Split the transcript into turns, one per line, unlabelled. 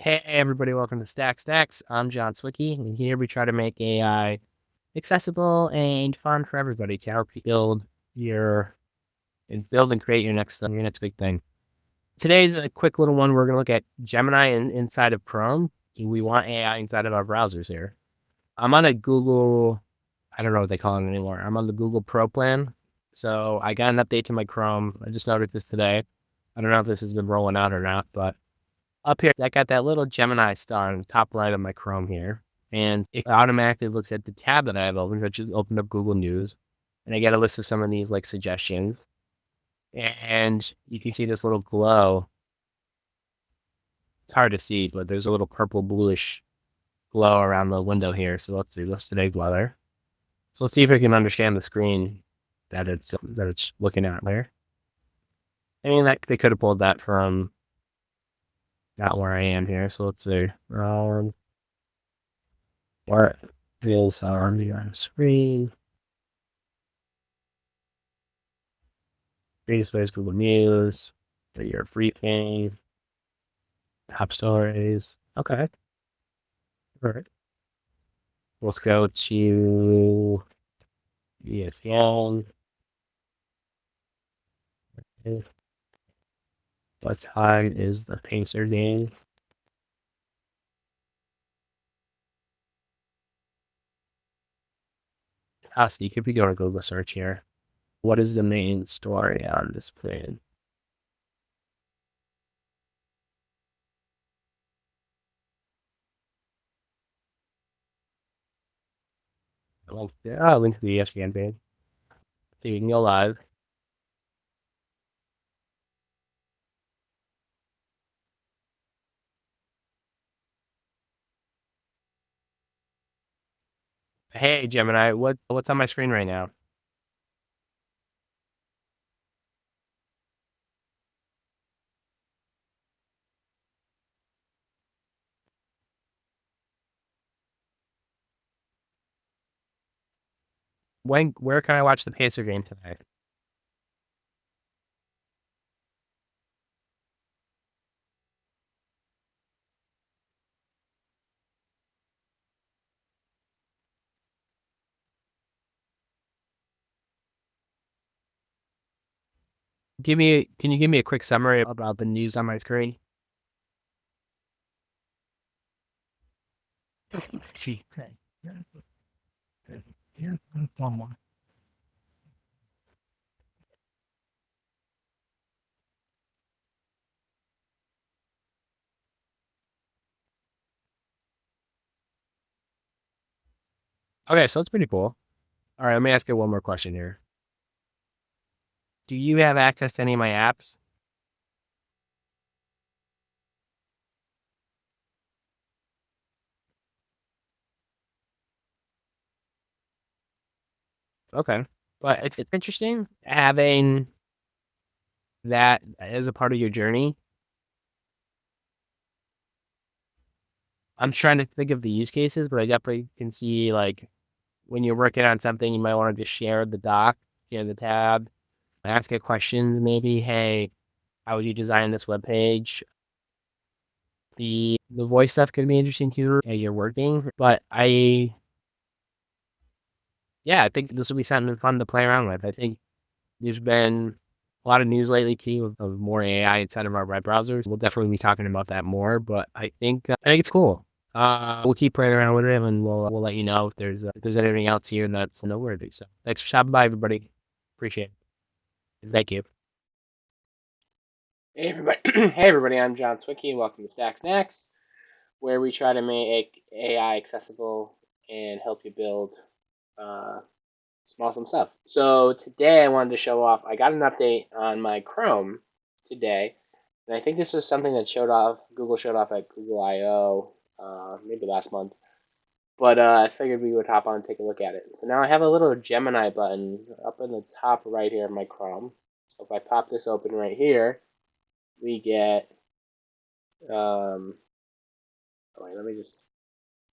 Hey everybody, welcome to Stacks. I'm John Swicky, and here we try to make AI accessible and fun for everybody to help you build and create your next big thing. Today's a quick little one. We're gonna look at Gemini inside of Chrome. We want AI inside of our browsers here. I'm on a Google, I don't know what they call it anymore. I'm on the Google Pro plan. So I got an update to my Chrome. I just noticed this today. I don't know if this has been rolling out or not, but up here, I got that little Gemini star on the top right of my Chrome here, and it automatically looks at the tab that I have open. I just opened up Google News, and I get a list of some of these like suggestions, and you can see this little glow. It's hard to see, but there's a little purple bluish glow around the window here. So let's see, let's today weather. So let's see if we can understand the screen that it's looking at there. I mean, that they could have pulled that from not where I am here. So let's see. What is on the screen? Free space, Google News, your free thing, top stories. Okay. All right. Let's go to ESPN. What time is the Pacer game? So you could be going to Google search here. What is the main story on this plan? Well, yeah, I'll link to the ESPN page. So you can go live. Hey Gemini, what's on my screen right now? Where can I watch the Pacer game tonight? Can you give me a quick summary about the news on my screen? Gee. Okay, so it's pretty cool. All right, let me ask you one more question here. Do you have access to any of my apps? Okay. But it's interesting having that as a part of your journey. I'm trying to think of the use cases, but I definitely can see like when you're working on something, you might want to just share the doc, share the tab, ask a question, maybe, hey, how would you design this web page? The voice stuff could be interesting too as you're working, but yeah, I think this will be something fun to play around with. I think there's been a lot of news lately too of more AI inside of our web browsers. We'll definitely be talking about that more, but I think it's cool. We'll keep playing around with it, and we'll let you know if there's anything else here that's noteworthy. So thanks for stopping by, everybody. Appreciate it. Thank you. Hey everybody, hey everybody. I'm John Swicky, and welcome to Snacks, where we try to make AI accessible and help you build uh, some awesome stuff. So today I wanted to show off. I got an update on my Chrome today, and I think this was something that Google showed off at Google I/O maybe last month. But I figured we would hop on and take a look at it. So now I have a little Gemini button up in the top right here of my Chrome. So if I pop this open right here, we get. Wait, let me just